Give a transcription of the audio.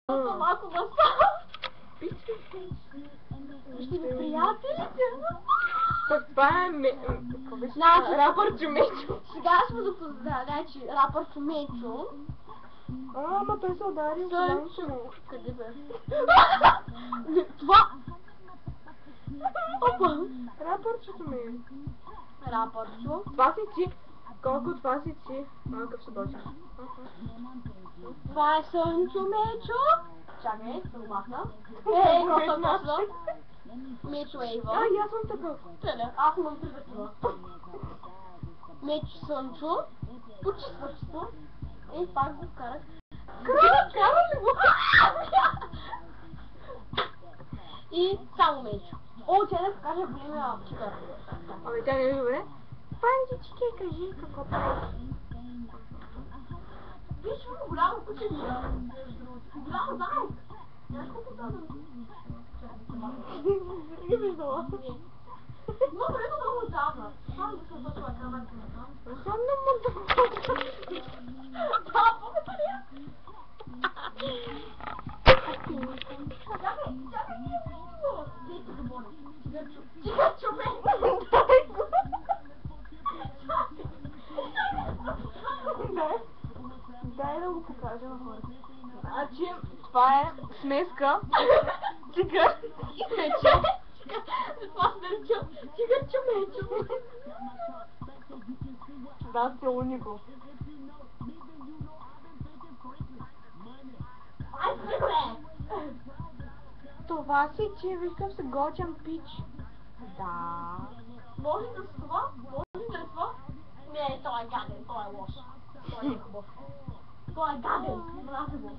Малко да става. Ще ми приятелите. Това е рапър Чумечо. Сега ще му запозная, значи рапър Чумечо. Ама той се удари от Слънчо. Къде бе? Това... Опа! Рапърчето ми е. Рапърчо. Това си ти. Колко това си ти? Какъв се бочи. Това е Слънчо Мечо. Чакай, се го махна. Коса. Мечо Ейва. И аз съм такъв. Теле, аз имам три такива. Мечо Слънчо. Почистващо. Пак го вкарах. Кара ли го? И само Мечо. О, тя да покаже големия чикър. Абе, тя не е добре. Панчички, кажи какво прави. Виж много голямо куче ми е. Голямо зайк. Знаеш колко зайк? Не ги виждала. Много ето много отдавна. Само да съм точила камерата на там. Само не му да Да, помните ли я? Чакай, не е видно. Дайте да боли. Чига чуме. Дай да го покажа на хората. Значи, това е смеска. Чигър и мечо. Това се нарича чига чумечо. Да, сте унико. Ай, бе! Това си ти, викам се готин пич. Да. Може да с това? Може да с това? Не, той е гаден, той е лош. Той е хубав. Той е гаден, мразя го.